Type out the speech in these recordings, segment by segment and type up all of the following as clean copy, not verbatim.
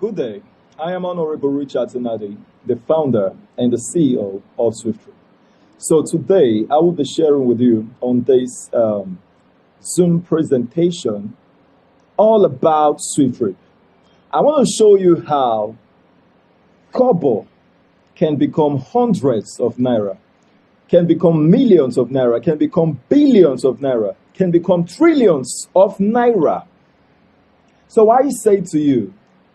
Good day. I am Honorable Richard Zenadi, the founder and the CEO of SWIFTtrip. So today I will be sharing with you on this Zoom presentation all about SWIFTtrip. I want to show you how Kobo can become hundreds of naira, can become millions of naira, can become billions of naira, can become trillions of naira. So I say to you,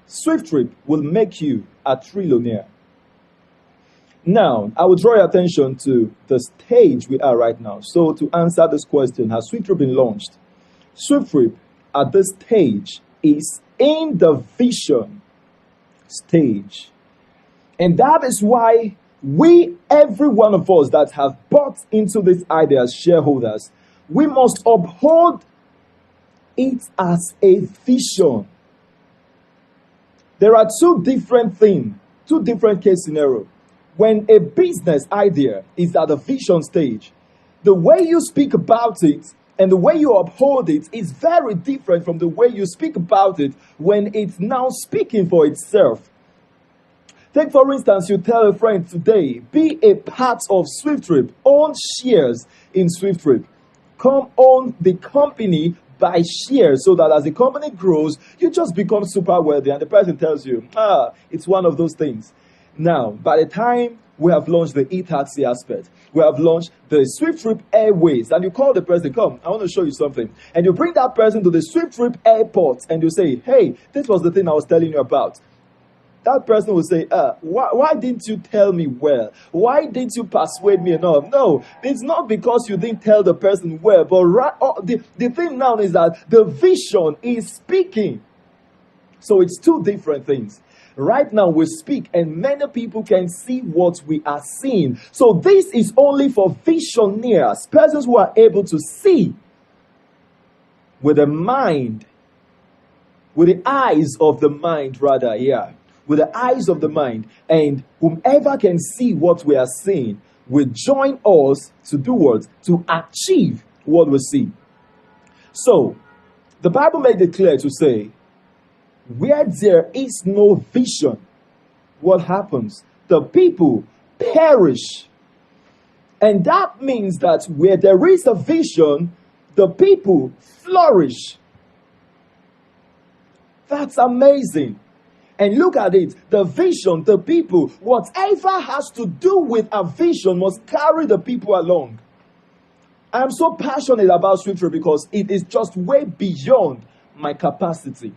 SWIFTtrip will make you a trillionaire. Now, I will draw your attention to the stage we are right now. So to answer this question, has SWIFTtrip been launched? SWIFTtrip at this stage is in the vision stage. And that is why every one of us that have bought into this idea as shareholders, we must uphold it as a vision. There are two different things, two different case scenarios. When a business idea is at the vision stage, the way you speak about it and the way you uphold it is very different from the way you speak about it when it's now speaking for itself. Take, for instance, you tell a friend today, be a part of SWIFTtrip, own shares in SWIFTtrip. Come own the company by shares so that as the company grows, you just become super wealthy. And the person tells you, it's one of those things. Now, by the time we have launched the e-taxi aspect, we have launched the SWIFTtrip Airways, and you call the person, come, I want to show you something. And you bring that person to the SWIFTtrip airport and you say, hey, this was the thing I was telling you about. That person will say, why didn't you tell me well? Why didn't you persuade me enough? No, it's not because you didn't tell the person well, but the thing now is that the vision is speaking. So it's two different things. Right now we speak and many people can see what we are seeing. So this is only for visionaries, persons who are able to see with the mind, with the eyes of the mind rather, with the eyes of the mind, and whomever can see what we are seeing will join us to do what? To achieve what we see. So, the Bible made it clear to say, where there is no vision, what happens? The people perish. And that means that where there is a vision, the people flourish. That's amazing. And look at it, the vision, the people, whatever has to do with a vision must carry the people along. I'm so passionate about SWIFTtrip because it is just way beyond my capacity.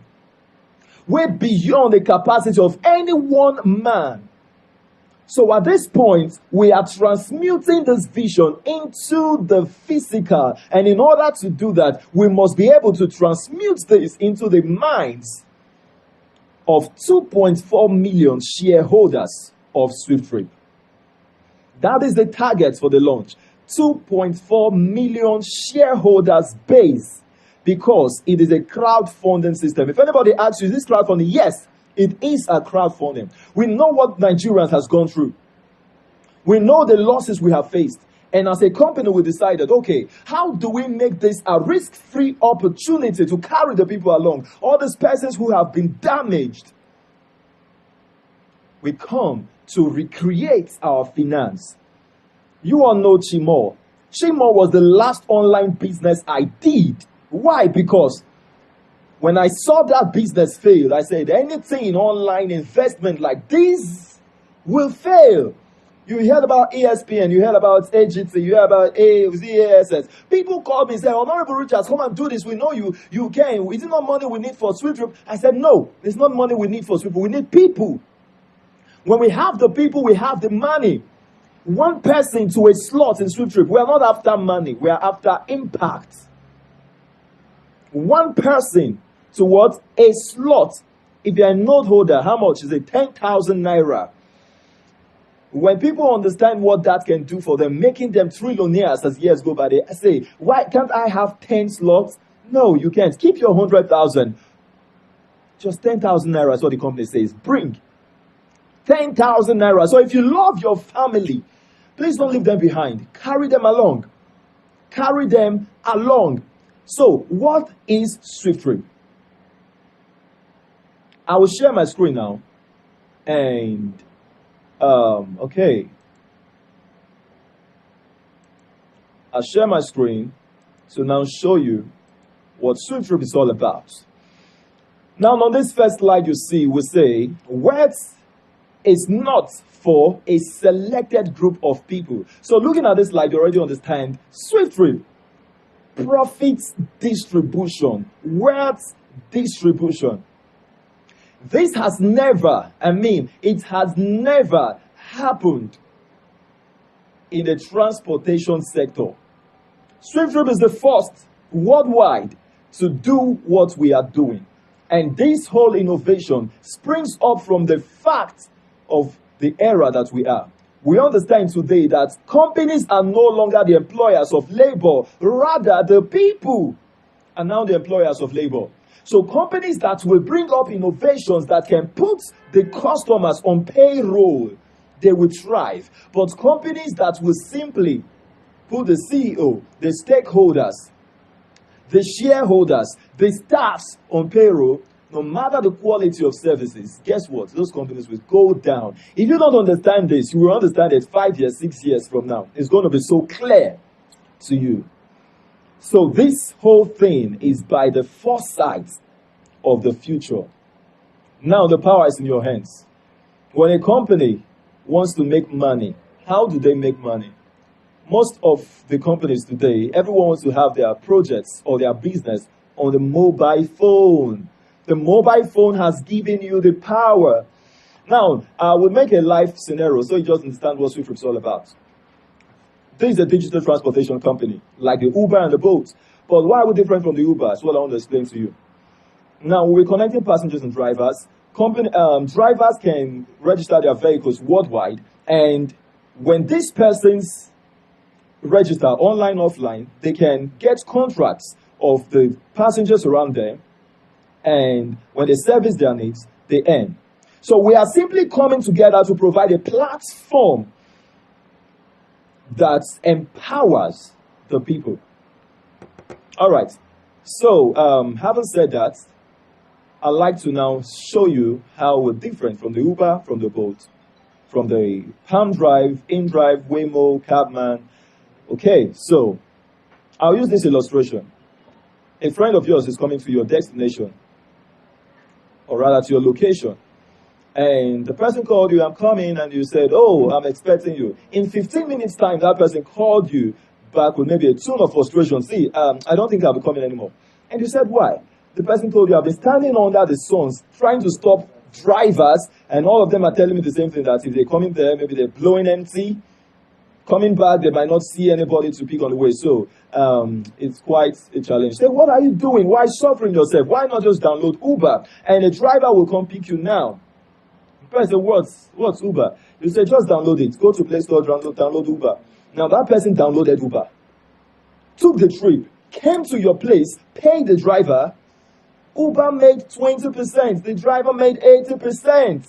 Way beyond the capacity of any one man. So at this point, we are transmuting this vision into the physical. And in order to do that, we must be able to transmute this into the minds of 2.4 million shareholders of SWIFTtrip. That is the target for the launch. 2.4 million shareholders base, because it is a crowdfunding system. If anybody asks you, is this crowdfunding? Yes, it is a crowdfunding. We know what Nigerians has gone through. We know the losses we have faced. And as a company, we decided, okay, how do we make this a risk-free opportunity to carry the people along? All these persons who have been damaged. We come to recreate our finance. You all know Chimo. Chimo was the last online business I did. Why? Because when I saw that business fail, I said, anything in online investment like this will fail. You heard about ESPN, you heard about AGT, you heard about ZASS. People call me and say, Honorable Richards, come and do this. We know you can. Is it not money we need for SWIFTtrip? I said, no, it's not money we need for SWIFTtrip. We need people. When we have the people, we have the money. One person to a slot in SWIFTtrip. We are not after money. We are after impact. One person to what? A slot. If you're a note holder, how much is it? 10,000 naira. When people understand what that can do for them, making them trillionaires as years go by, they say, why can't I have 10 slots? No, you can't. Keep your 100,000. Just 10,000 naira is what the company says. Bring 10,000 naira. So if you love your family, please don't leave them behind. Carry them along. Carry them along. So what is SWIFTtrip? I will share my screen now. And, okay. I'll share my screen to now show you what SWIFTtrip is all about. Now, on this first slide, you see, we say, words is not for a selected group of people. So looking at this slide, you already understand SWIFTtrip, profits distribution, wealth distribution. This has never, it has never happened in the transportation sector. SWIFTtrip is the first worldwide to do what we are doing. And this whole innovation springs up from the fact of the era that we are. We understand today that companies are no longer the employers of labor, rather the people are now the employers of labor. So companies that will bring up innovations that can put the customers on payroll, they will thrive. But companies that will simply put the CEO, the stakeholders, the shareholders, the staffs on payroll, no matter the quality of services, guess what? Those companies will go down. If you don't understand this, you will understand it 5 years, 6 years from now. It's going to be so clear to you. So this whole thing is by the foresight of the future. Now the power is in your hands. When a company wants to make money, how do they make money? Most of the companies today, everyone wants to have their projects or their business on the mobile phone. The mobile phone has given you the power. Now, I will make a live scenario so you just understand what SWIFTtrip is all about. This is a digital transportation company, like the Uber and the Bolt. But why are we different from the Uber? That's what I want to explain to you. Now, we're connecting passengers and drivers. Drivers can register their vehicles worldwide. And when these persons register online, offline, they can get contracts of the passengers around them, and when they service their needs, they earn. So we are simply coming together to provide a platform that empowers the people. All right. So having said that, I'd like to now show you how we're different from the Uber, from the Bolt, from the Palm Drive, InDrive, Waymo, Cabman. Okay, so I'll use this illustration. A friend of yours is coming to your destination, or rather to your location. And the person called you, I'm coming, and you said, oh, I'm expecting you. In 15 minutes time, that person called you back with maybe a tone of frustration. See, I don't think I'll be coming anymore. And you said, why? The person told you, I've been standing under the suns trying to stop drivers, and all of them are telling me the same thing, that if they're coming there, maybe they're blowing empty. Coming back, they might not see anybody to pick on the way. So it's quite a challenge. Say, what are you doing? Why suffering yourself? Why not just download Uber? And a driver will come pick you now. The person, what's Uber? You say, just download it. Go to Play Store, download Uber. Now that person downloaded Uber, took the trip, came to your place, paid the driver. Uber made 20%. The driver made 80%.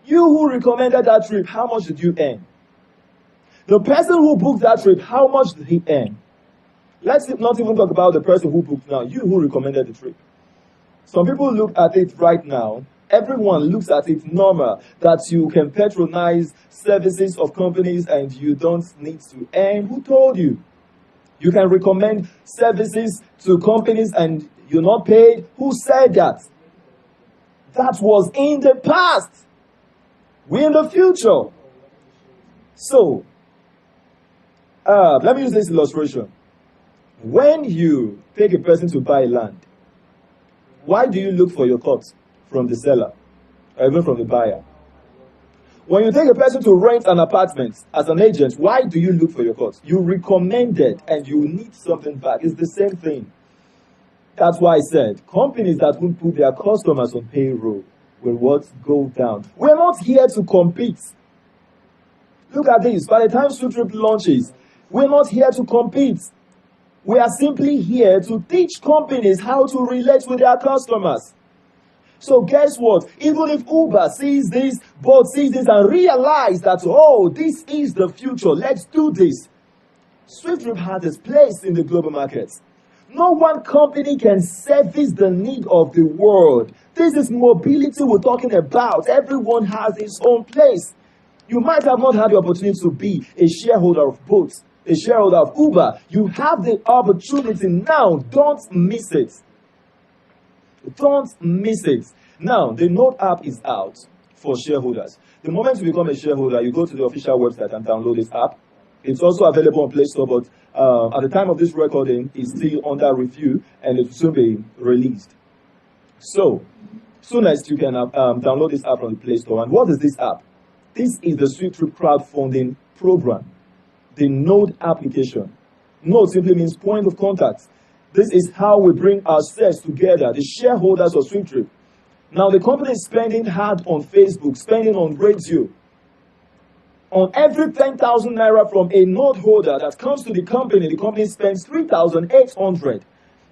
You who recommended that trip, how much did you earn? The person who booked that trip, how much did he earn? Let's not even talk about the person who booked now, you who recommended the trip. Some people look at it right now, everyone looks at it normal, that you can patronize services of companies and you don't need to earn. Who told you? You can recommend services to companies and you're not paid. Who said that? That was in the past. We're in the future. So, let me use this illustration. When you take a person to buy land, why do you look for your cut from the seller or even from the buyer? When you take a person to rent an apartment as an agent, why do you look for your cut? You recommended and you need something back. It's the same thing. That's why I said companies that won't put their customers on payroll will what? Go down. We're not here to compete. Look at this. By the time SWIFTtrip launches, we're not here to compete. We are simply here to teach companies how to relate with their customers. So guess what? Even if Uber sees this, Bolt sees this and realize that, oh, this is the future, let's do this. SWIFTtrip has its place in the global markets. No one company can service the need of the world This is mobility we're talking about. Everyone has his own place. You might have not had the opportunity to be a shareholder of Bolt, a shareholder of Uber. You have the opportunity now. Don't miss it. Don't miss it. Now, the Node app is out for shareholders. The moment you become a shareholder, you go to the official website and download this app. It's also available on Play Store, but at the time of this recording, it's still under review and it will soon be released. So, soonest you can download this app from the Play Store. And what is this app? This is the SWIFTtrip crowdfunding program, the Node application. Node simply means point of contact. This is how we bring ourselves together, the shareholders of SWIFTtrip. Now, the company is spending hard on Facebook, spending on radio. On every 10,000 naira from a node holder that comes to the company spends 3,800.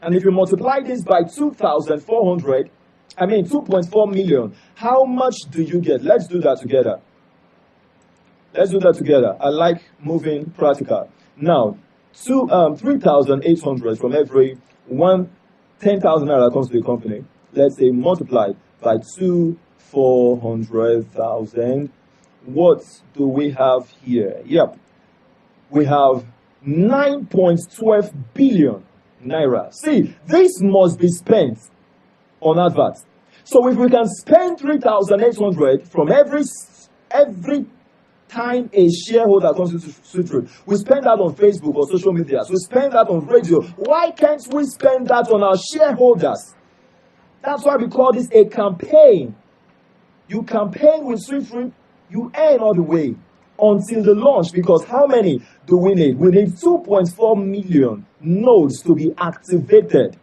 And if you multiply this by 2,400, 2.4 million, how much do you get? Let's do that together. Let's do that together. I like moving practical. Now, 3,800 from every 10,000 naira that comes to the company. Let's say multiplied by 400,000. What do we have here? Yep. We have 9.12 billion naira. See, this must be spent on adverts. So if we can spend 3,800 from every time a shareholder comes to SWIFTtrip, we spend that on Facebook or social media. So we spend that on radio. Why can't we spend that on our shareholders? That's why we call this a campaign. You campaign with SWIFTtrip, you earn all the way until the launch, because how many do we need? We need 2.4 million nodes to be activated.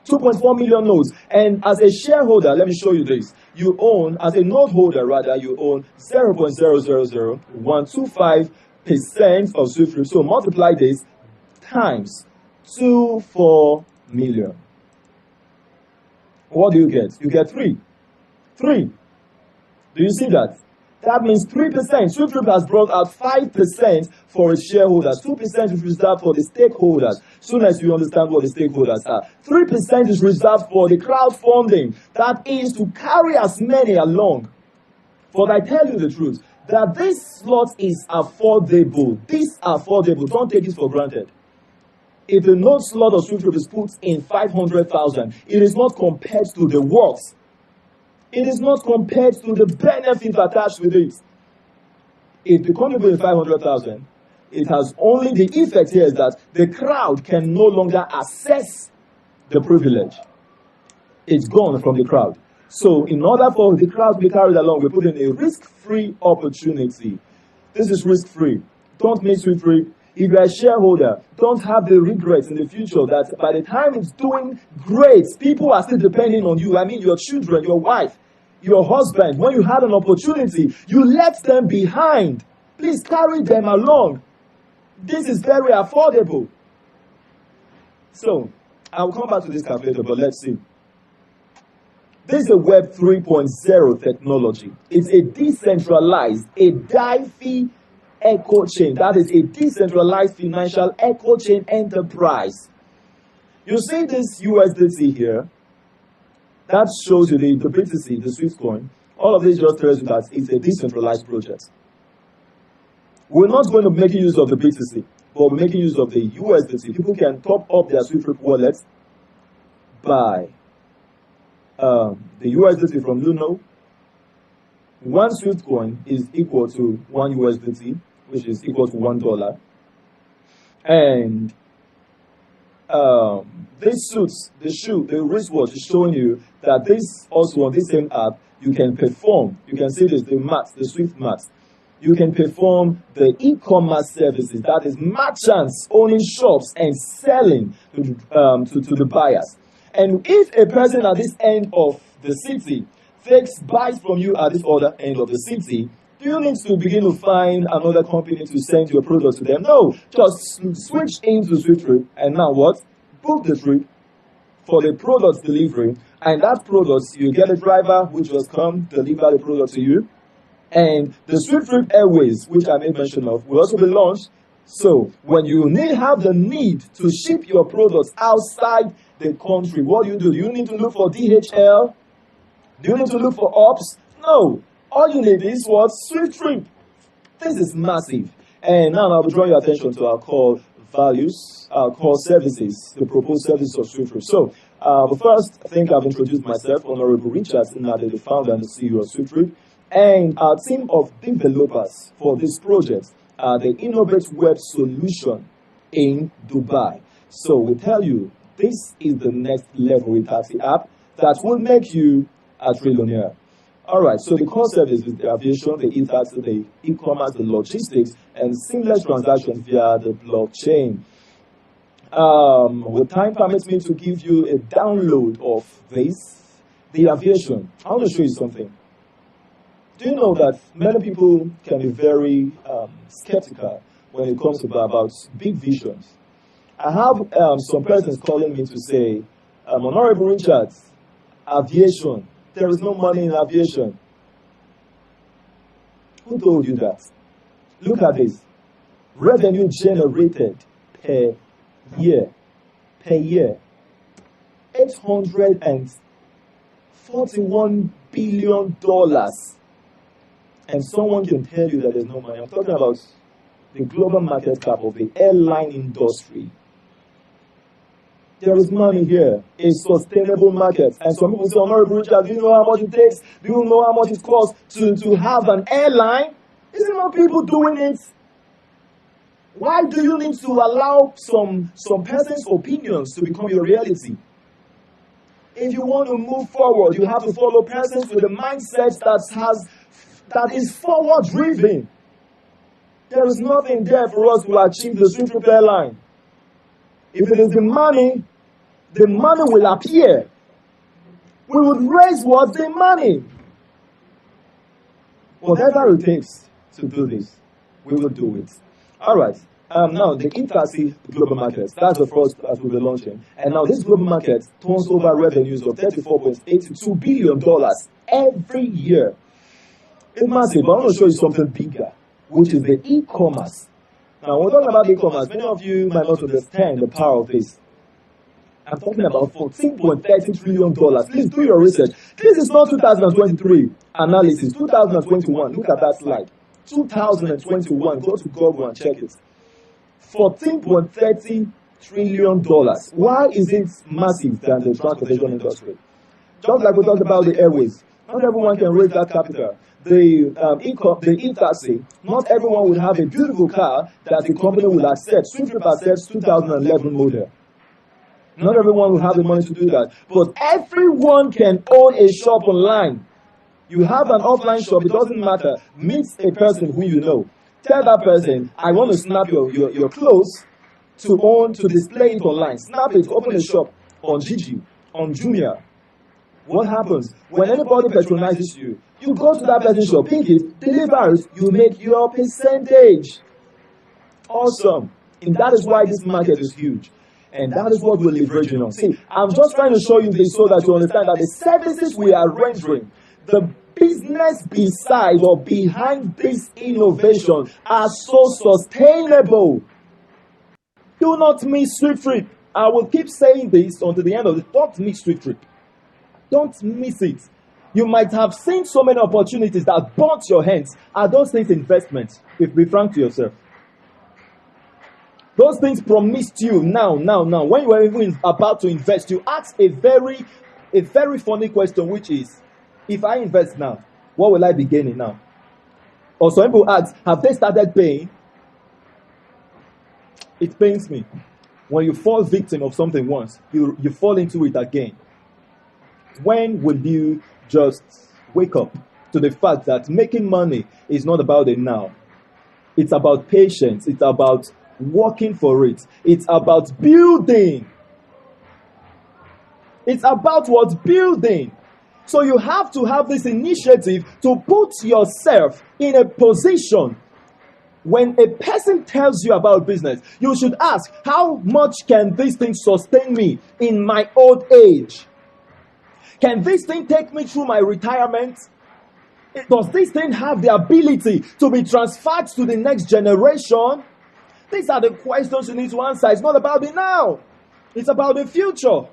2.4 million nodes. And as a shareholder, let me show you this. You own, as a node holder rather, you own 0.000125% of SWIFTtrip. So multiply this times 24 million. What do you get? You get 3. 3. Do you see that? That means 3%. SWIFTtrip has brought out 5% for its shareholders. 2% is reserved for the stakeholders. Soon as you understand what the stakeholders are. 3% is reserved for the crowdfunding. That is to carry as many along. For I tell you the truth, that this slot is affordable. This affordable. Don't take it for granted. If the node slot of SWIFTtrip is put in 500,000, it is not compared to the works. It is not compared to the benefits attached with it. If the company is 500,000, it has only the effect here is that the crowd can no longer access the privilege. It's gone from the crowd. So in order for the crowd to be carried along, we put in a risk-free opportunity. This is risk-free. Don't miss SWIFTtrip. If you're a shareholder, don't have the regrets in the future that by the time it's doing great, people are still depending on you. Your children, your wife, your husband. When you had an opportunity, you left them behind. Please carry them along. This is very affordable. So, I'll come back to this calculator, but let's see. This is a Web 3.0 technology. It's a decentralized, a DeFi echo chain. That is a decentralized financial echo chain enterprise. You see this USDT here? That shows you the BTC, the Swift coin. All of this just tells you that it's a decentralized project. We're not going to be making use of the BTC, but we're making use of the USDT. People can top up their SWIFTtrip wallets by the USDT from Luno. One Swift coin is equal to 1 USDT, which is equal to $1. And this suits the wristwatch is showing you that this also on this same app, you can perform. You can see this, the mats, the Swift mats. You can perform the e-commerce services, that is merchants owning shops and selling to the buyers. And if a person at this end of the city buys from you at this other end of the city, do you need to begin to find another company to send your product to them? No, just switch into SWIFTtrip and now what? Book the trip for the product delivery, and that product, you get a driver which will come deliver the product to you. And the SWIFTtrip Airways, which I made mention of, will also be launched. So when you have the need to ship your products outside the country, what do? You need to look for DHL, Do you need to look for ops? No. All you need is what? SWIFTtrip. This is massive. And now I'll be drawing your attention to our core values, our core services, the proposed services of SWIFTtrip. So, but first, I think I've introduced myself, Honorable Richard, the founder and the CEO of SWIFTtrip, and our team of developers for this project, the Innovate Web Solution in Dubai. So we tell you, this is the next level e-taxi app that will make you a trillionaire. All right, so the core service is the aviation, the e-taxi, the e-commerce, the logistics, and seamless transactions via the blockchain. With time permits me to give you a download of this, the aviation. I want to show you something. Do you know that many people can be very skeptical when it comes about big visions? I have some persons calling me to say, Honorable Richard, aviation, there is no money in aviation. Who told you that? Look at this. Revenue generated per year, $841 billion. And someone can tell you that there's no money. I'm talking about the global market cap of the airline industry. There is money here, a sustainable market. And some people say, Honorable Richard, do you know how much it takes? Do you know how much it costs to have an airline? Isn't more people doing it? Why do you need to allow some person's opinions to become your reality? If you want to move forward, you have to follow persons with a mindset that is forward-driven. There is nothing there for us to achieve the SWIFTtrip airline. If it is the money will appear. We would raise what? The money. Whatever it takes to do this, we will do it. All right. Now, the e-taxi global markets, that's the first as we'll be launching. And now this global market turns over revenues of $34.82 billion every year. It's massive. But I want to show you something bigger, which is the e-commerce. Now, when we're talking about e-commerce, many of you might not understand the power of this. I'm talking about $14.30 trillion. Please do your research. This is not 2023 analysis, 2021. Look at that slide. 2021. Go to Google and check it. $14.30 trillion. Why is it massive than the transportation industry? Just like we talked about the airways. Not everyone can raise that capital. The e-taxi, not everyone will have a beautiful car that the company will accept. SWIFTtrip accepts 2011 model. Not everyone will have the money to do that. But everyone can own a shop online. You have an offline shop, it doesn't matter. Meet a person who you know. Tell that person, I want to snap your clothes to display it online. Snap it, open a shop on Gigi, on Jumia. What happens? When anybody patronizes you, you go to that person's shop, pick it, deliver it, you make your percentage. Awesome. And that is why this market is huge. And that is what we're leveraging on. See, I'm just trying to show you this so that you understand that the services we are rendering, the business beside or behind this innovation are so sustainable. Do not miss SWIFTtrip. I will keep saying this until the end of it. Don't miss SWIFTtrip. Don't miss it. You might have seen so many opportunities that burnt your hands. Are those things investments? If be frank to yourself. Those things promised you now. When you were even about to invest, you asked a very funny question, which is, if I invest now, what will I be gaining now? Or some people ask, have they started paying? It pains me. When you fall victim of something once, you fall into it again. When will you just wake up to the fact that making money is not about the now? It's about patience. It's about working for it. It's about building. It's about what? Building. So you have to have this initiative to put yourself in a position. When a person tells you about business, you should ask, how much can this thing sustain me in my old age? Can this thing take me through my retirement? Does this thing have the ability to be transferred to the next generation? These are the questions you need to answer. It's not about the now. It's about the future.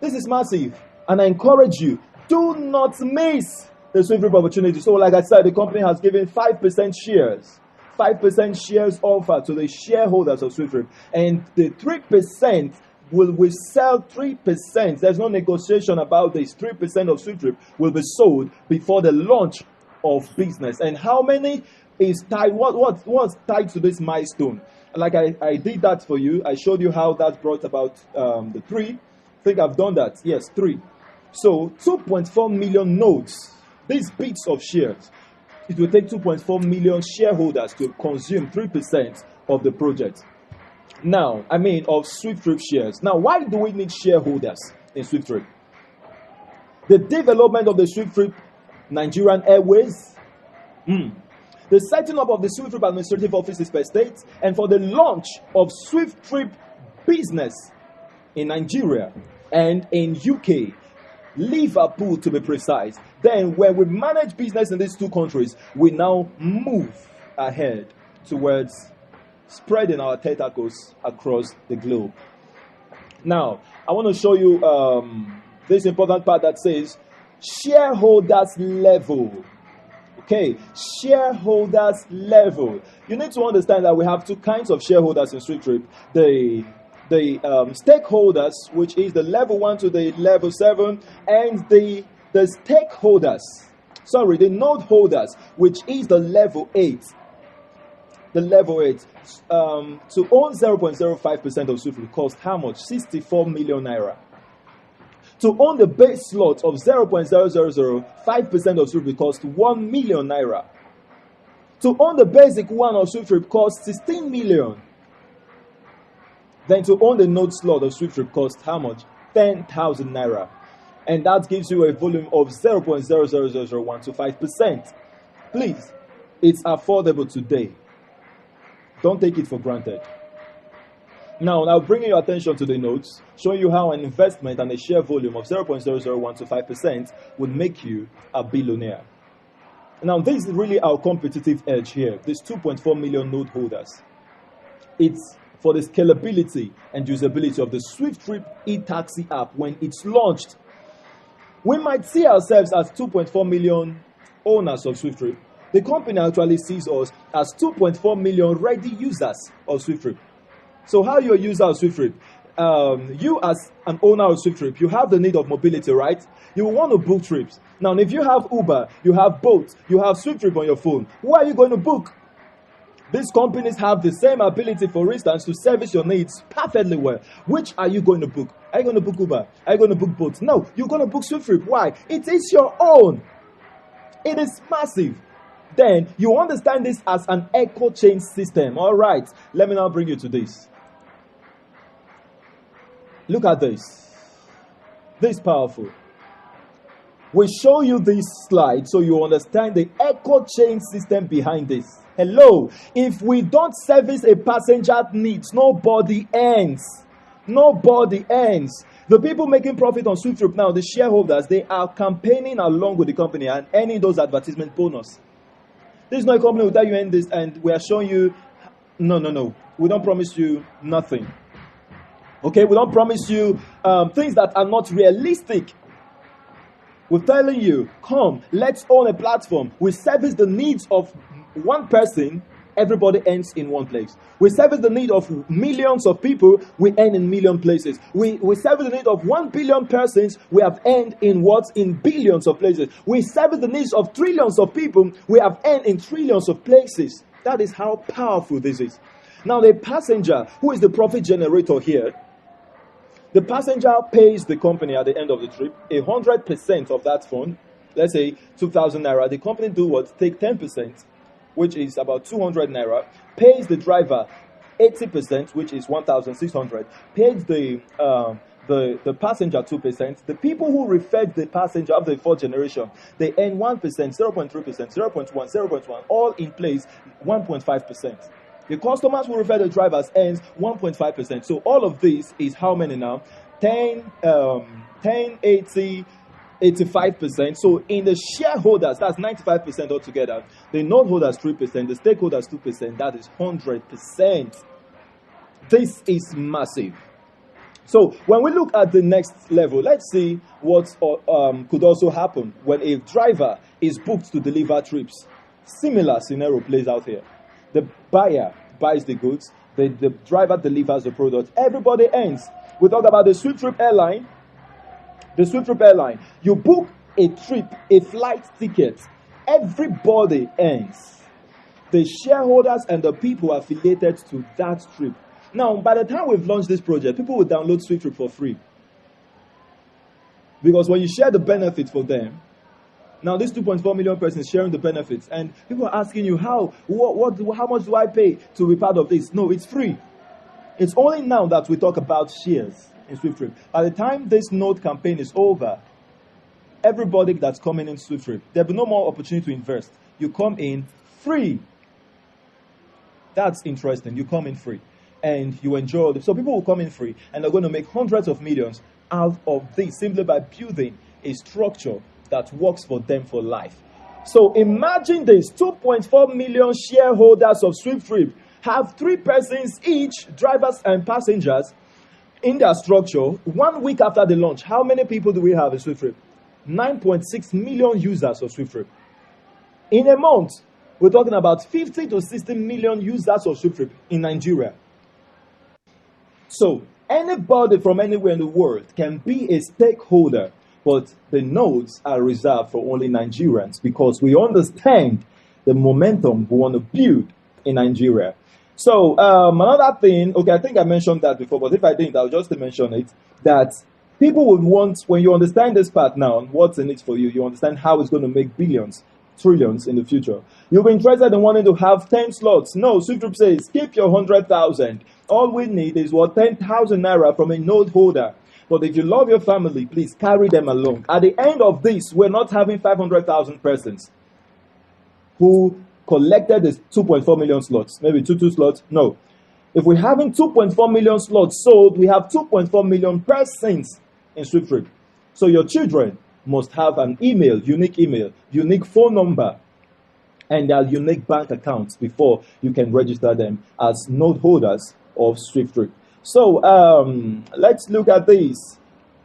This is massive. And I encourage you, do not miss the SWIFTtrip opportunity. So like I said, the company has given 5% shares. 5% shares offer to the shareholders of SWIFTtrip. And the 3% will sell 3%. There's no negotiation about this. 3% of SWIFTtrip will be sold before the launch of business. And how many is tied? What's tied to this milestone? Like I did that for you. I showed you how that brought about the 3. I think I've done that. Yes, 3. So 2.4 million notes, these bits of shares, it will take 2.4 million shareholders to consume 3% of the project. Now, of SWIFTtrip shares. Now, why do we need shareholders in SWIFTtrip? The development of the SWIFTtrip Nigerian Airways, the setting up of the SWIFTtrip administrative offices per state, and for the launch of SWIFTtrip business in Nigeria and in UK, Liverpool to be precise. Then when we manage business in these two countries, we now move ahead towards spreading our tentacles across the globe. Now, I want to show you this important part that says shareholders level. Okay, shareholders level. You need to understand that we have two kinds of shareholders in SWIFTtrip. The stakeholders, which is the level 1 to the level 7, and the stakeholders, the node holders, which is the level 8. The level 8. To own 0.05% of SWIFTtrip cost how much? 64 million naira. To own the base slot of 0.0005% of SWIFTtrip cost 1 million naira. To own the basic one of SWIFTtrip cost 16 million. Then to own the node slot of SWIFTtrip costs how much? 10,000 naira. And that gives you a volume of 0.0000125%. Please, it's affordable today. Don't take it for granted. Now bringing your attention to the notes, showing you how an investment and a share volume of 0.00125% would make you a billionaire. Now, this is really our competitive edge here. These 2.4 million node holders. It's for the scalability and usability of the SWIFTtrip e-taxi app when it's launched. We might see ourselves as 2.4 million owners of SWIFTtrip. The company actually sees us as 2.4 million ready users of SWIFTtrip. So how you're a user of SWIFTtrip? You as an owner of SWIFTtrip, you have the need of mobility, right? You want to book trips. Now, if you have Uber, you have Bolt, you have SWIFTtrip on your phone, who are you going to book? These companies have the same ability, for instance, to service your needs perfectly well. Which are you going to book? Are you going to book Uber? Are you going to book Bolt? No, you're going to book SWIFTtrip. Why? It is your own. It is massive. Then you understand this as an echo chain system. All right, let me now bring you to this. Look at this. This is powerful. We show you this slide so you understand the echo chain system behind this. Hello, if we don't service a passenger needs, nobody earns. Nobody earns. The people making profit on SWIFTtrip now, the shareholders, they are campaigning along with the company and earning those advertisement bonus. This is not a company will tell you earn this and we are showing you, no. We don't promise you nothing. Okay, we don't promise you things that are not realistic. We're telling you, come, let's own a platform. We service the needs of one person, everybody ends in one place. We service the need of millions of people, we end in million places. We service the need of 1 billion persons, we have end in what? In billions of places. We service the needs of trillions of people, we have end in trillions of places. That is how powerful this is. Now the passenger, who is the profit generator here, the passenger pays the company at the end of the trip 100% of that fund. Let's say 2,000 naira. The company do what? Take 10%, which is about 200 naira. Pays the driver 80%, which is 1,600. Pays the passenger 2%. The people who referred the passenger of the fourth generation, they earn 1%, 0.3%, 0.1, 0.1, all in place 1.5%. The customers who refer the drivers earns 1.5%. So all of this is how many now? 10, 80, 85%. So in the shareholders, that's 95% altogether. The node holders 3%, the stakeholders 2%. That is 100%. This is massive. So when we look at the next level, let's see what could also happen when a driver is booked to deliver trips. Similar scenario plays out here. The buyer buys the goods, the driver delivers the product. Everybody ends. We talk about the SWIFTtrip airline. The SWIFTtrip airline. You book a trip, a flight ticket. Everybody ends. The shareholders and the people affiliated to that trip. Now, by the time we've launched this project, people will download SWIFTtrip for free. Because when you share the benefit for them, now this 2.4 million persons sharing the benefits, and people are asking you, how much do I pay to be part of this? No, it's free. It's only now that we talk about shares in SWIFTtrip. By the time this node campaign is over, everybody that's coming in SWIFTtrip, there'll be no more opportunity to invest. You come in free. That's interesting. You come in free. And you enjoy it. So people will come in free and they're going to make hundreds of millions out of this simply by building a structure that works for them for life. So imagine this: 2.4 million shareholders of SWIFTtrip have 3 persons each, drivers and passengers, in their structure. 1 week after the launch, how many people do we have in SWIFTtrip? 9.6 million users of SWIFTtrip. In a month, we're talking about 50 to 60 million users of SWIFTtrip in Nigeria. So anybody from anywhere in the world can be a stakeholder, but the nodes are reserved for only Nigerians because we understand the momentum we want to build in Nigeria. So another thing, okay, I think I mentioned that before, but if I didn't, I'll just mention it, that people would want, when you understand this part now, what's in it for you, you understand how it's going to make billions, trillions in the future. You'll be interested in wanting to have 10 slots. No, SWIFTtrip says, keep your 100,000. All we need is 10,000 naira from a node holder. But if you love your family, please carry them along. At the end of this, we're not having 500,000 persons who collected the 2.4 million slots, maybe two slots. No. If we're having 2.4 million slots sold, we have 2.4 million persons in SWIFTtrip. So your children must have an email, unique phone number, and their unique bank accounts before you can register them as node holders of SWIFTtrip. So let's look at this.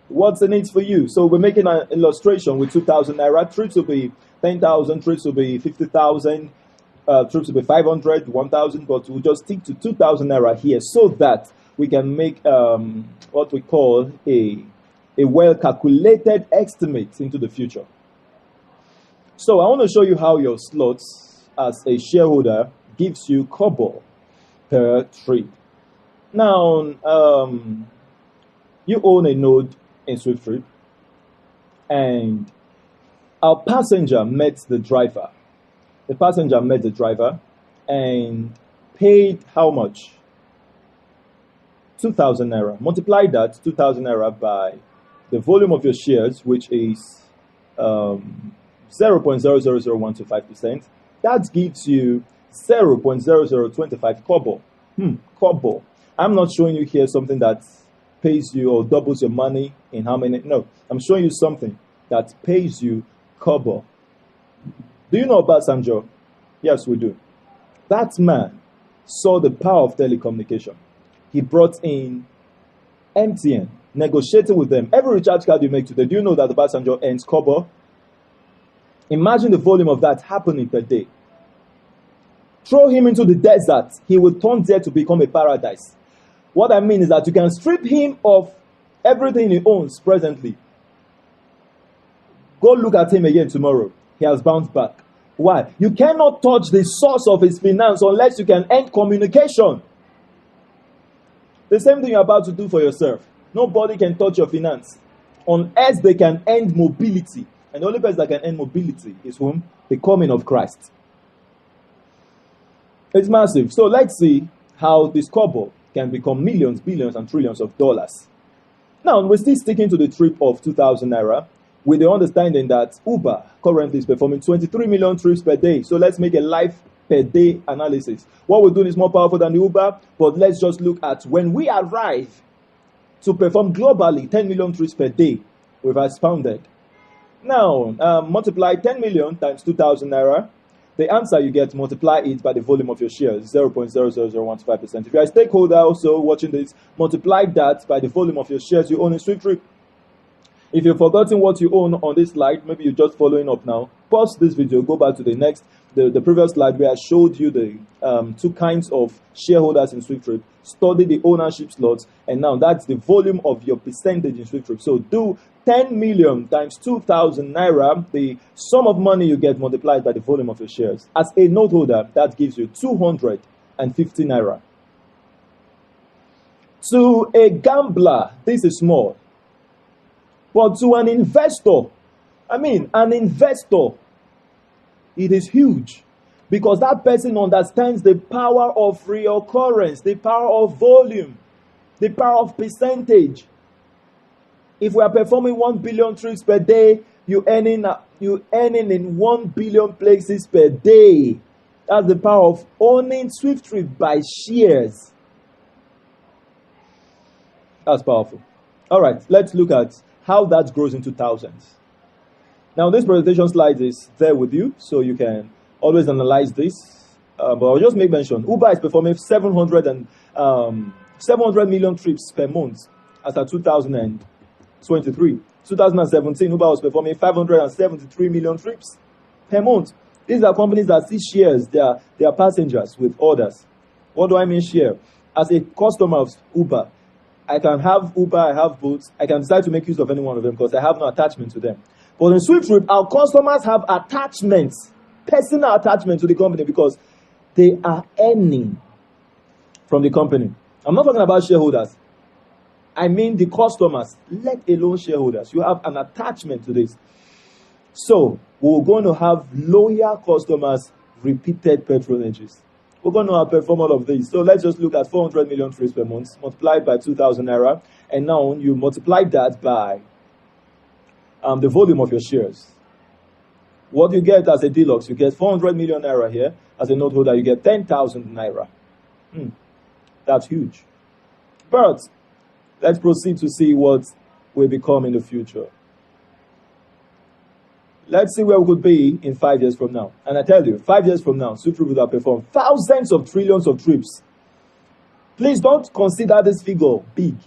What's in it for you? So we're making an illustration with 2,000 naira. Trips will be 10,000, trips will be 50,000, trips will be 500, 1,000, but we'll just stick to 2,000 naira here so that we can make what we call a well-calculated estimate into the future. So I want to show you how your slots as a shareholder gives you kobo per trip. Now, you own a node in SWIFTtrip, and our passenger met the driver. The passenger met the driver and paid how much? 2,000 naira. Multiply that 2,000 naira by the volume of your shares, which is 0.0000125%. That gives you 0.0025 kobo. Kobo. I'm not showing you here something that pays you or doubles your money in how many. No, I'm showing you something that pays you kobo. Do you know Obasanjo? Yes, we do. That man saw the power of telecommunication. He brought in MTN, negotiating with them. Every recharge card you make today, do you know that Obasanjo earns kobo? Imagine the volume of that happening per day. Throw him into the desert, he will turn there to become a paradise. What I mean is that you can strip him of everything he owns presently. Go look at him again tomorrow. He has bounced back. Why? You cannot touch the source of his finance unless you can end communication. The same thing you're about to do for yourself. Nobody can touch your finance unless they can end mobility. And the only person that can end mobility is whom? The coming of Christ. It's massive. So let's see how this kobo can become millions, billions, and trillions of dollars. Now, we're still sticking to the trip of 2,000 naira with the understanding that Uber currently is performing 23 million trips per day. So let's make a life per day analysis. What we're doing is more powerful than the Uber, but let's just look at when we arrive to perform globally 10 million trips per day, we've expounded. Now, multiply 10 million times 2,000 naira. The answer you get, multiply it by the volume of your shares, 0.00015%. If you are a stakeholder also watching this, multiply that by the volume of your shares you own in SWIFTtrip. If you've forgotten what you own on this slide, maybe you're just following up now, pause this video, go back to the previous slide where I showed you the two kinds of shareholders in SWIFTtrip, study the ownership slots, and now that's the volume of your percentage in SWIFTtrip. So do 10 million times 2,000 naira, the sum of money you get multiplied by the volume of your shares. As a note holder, that gives you 250 naira. To a gambler, this is small. But to an investor, an investor, it is huge. Because that person understands the power of reoccurrence, the power of volume, the power of percentage. If we are performing 1 billion trips per day, you earning in 1 billion places per day. That's the power of owning SWIFTtrip by shares. That's powerful. All right, let's look at how that grows into thousands. Now, this presentation slide is there with you, so you can always analyze this. But I'll just make mention. Uber is performing 700 million trips per month as of 2023. 2017, Uber was performing 573 million trips per month. These are companies that see shares their passengers with orders. What do I mean share? As a customer of Uber, I can have Uber, I have Bolt, I can decide to make use of any one of them because I have no attachment to them. But in SWIFTtrip, our customers have attachments, personal attachment to the company because they are earning from the company. I'm not talking about shareholders. I mean the customers, let alone shareholders. You have an attachment to this. So we're going to have loyal customers, repeated patronages. We're going to outperform all of these. So let's just look at 400 million trips per month, multiplied by 2,000 naira. And now you multiply that by the volume of your shares. What you get as a deluxe, you get 400 million naira here. As a note holder, you get 10,000 naira. That's huge. But let's proceed to see what will become in the future. Let's see where we could be in 5 years from now. And I tell you, 5 years from now, SWIFTtrip will have performed thousands of trillions of trips. Please don't consider this figure big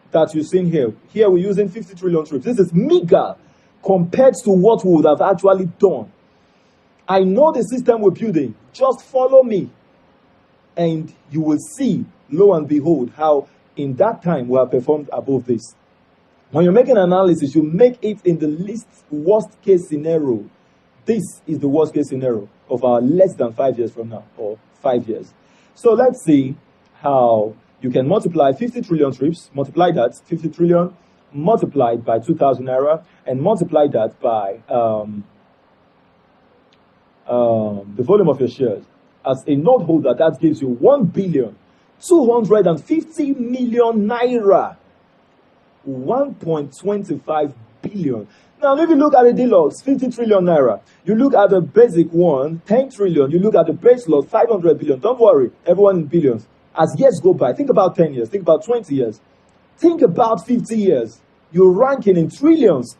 that you've seen here. Here we're using 50 trillion trips. This is meager compared to what we would have actually done. I know the system we're building. Just follow me. And you will see, lo and behold, how in that time we have performed above this. When you're making an analysis, you make it in the least worst case scenario. This is the worst case scenario of our less than 5 years from now, or 5 years. So let's see how you can multiply 50 trillion trips, multiply that, 50 trillion, multiplied by 2,000 naira, and multiply that by the volume of your shares. As a note holder, that gives you 1,250 million naira. 1.25 billion. Now, if you look at the deluxe, 50 trillion naira. You look at the basic one, 10 trillion. You look at the base lot, 500 billion. Don't worry, everyone in billions. As years go by, think about 10 years, think about 20 years, think about 50 years. You're ranking in trillions.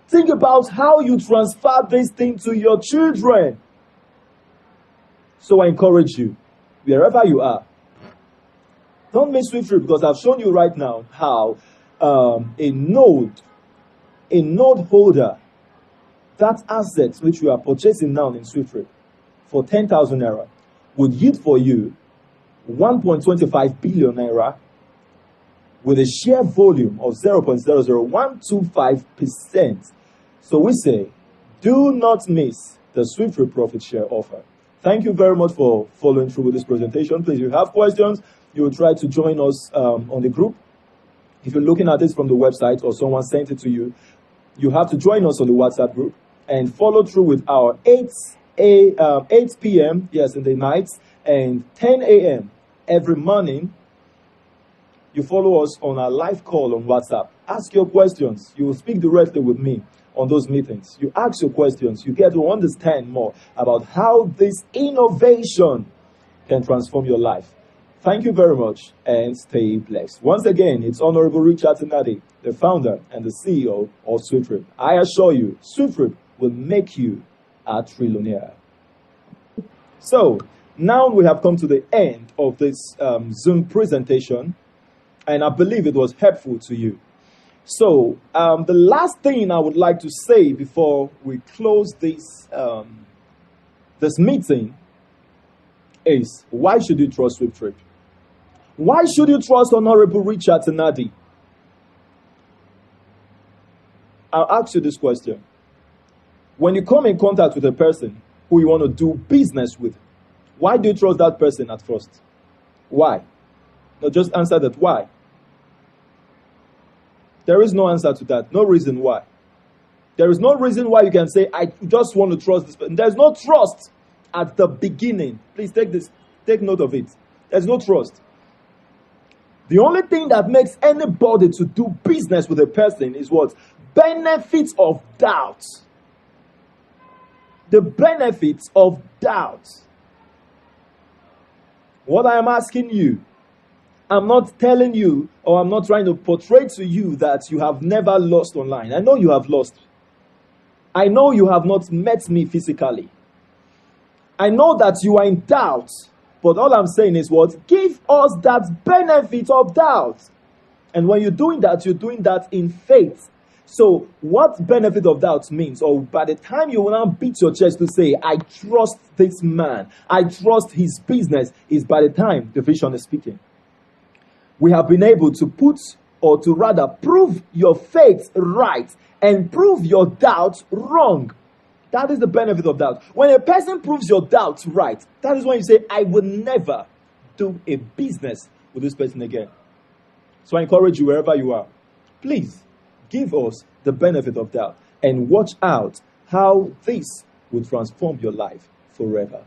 Think about how you transfer this thing to your children. So I encourage you, wherever you are, don't miss SWIFTtrip because I've shown you right now how a node holder, that asset which you are purchasing now in SWIFTtrip for 10,000 naira would yield for you 1.25 billion naira with a share volume of 0.00125%. So we say, do not miss the SWIFTtrip profit share offer. Thank you very much for following through with this presentation. Please, if you have questions, you will try to join us on the group. If you're looking at this from the website or someone sent it to you, you have to join us on the WhatsApp group and follow through with our 8 p.m., yes, in the nights, and 10 a.m. every morning. You follow us on our live call on WhatsApp. Ask your questions. You will speak directly with me on those meetings. You ask your questions. You get to understand more about how this innovation can transform your life. Thank you very much and stay blessed. Once again, it's Honorable Richard Nadi, the founder and the CEO of SWIFTtrip. I assure you, SWIFTtrip will make you are trillionaire. So now we have come to the end of this Zoom presentation, and I believe it was helpful to you. So the last thing I would like to say before we close this this meeting is, why should you trust SWIFTtrip? Why should you trust Honorable Richard Tenadi? I'll ask you this question. When you come in contact with a person who you want to do business with, why do you trust that person at first? Why? No, just answer that. Why? There is no answer to that. No reason why. There is no reason why you can say, I just want to trust this person. There's no trust at the beginning. Please take note of it. There's no trust. The only thing that makes anybody to do business with a person is what? Benefits of doubt. The benefits of doubt. What I am asking you, I'm not telling you, or I'm not trying to portray to you that you have never lost online. I know you have lost. I know you have not met me physically. I know that you are in doubt. But all I'm saying is what? Give us that benefit of doubt. And when you're doing that in faith. So what benefit of doubt means, or by the time you will now beat your chest to say, I trust this man, I trust his business, is by the time the vision is speaking. We have been able to put, or to rather prove your faith right and prove your doubt wrong. That is the benefit of doubt. When a person proves your doubt right, that is when you say, I will never do a business with this person again. So I encourage you, wherever you are, please give us the benefit of doubt and watch out how this will transform your life forever.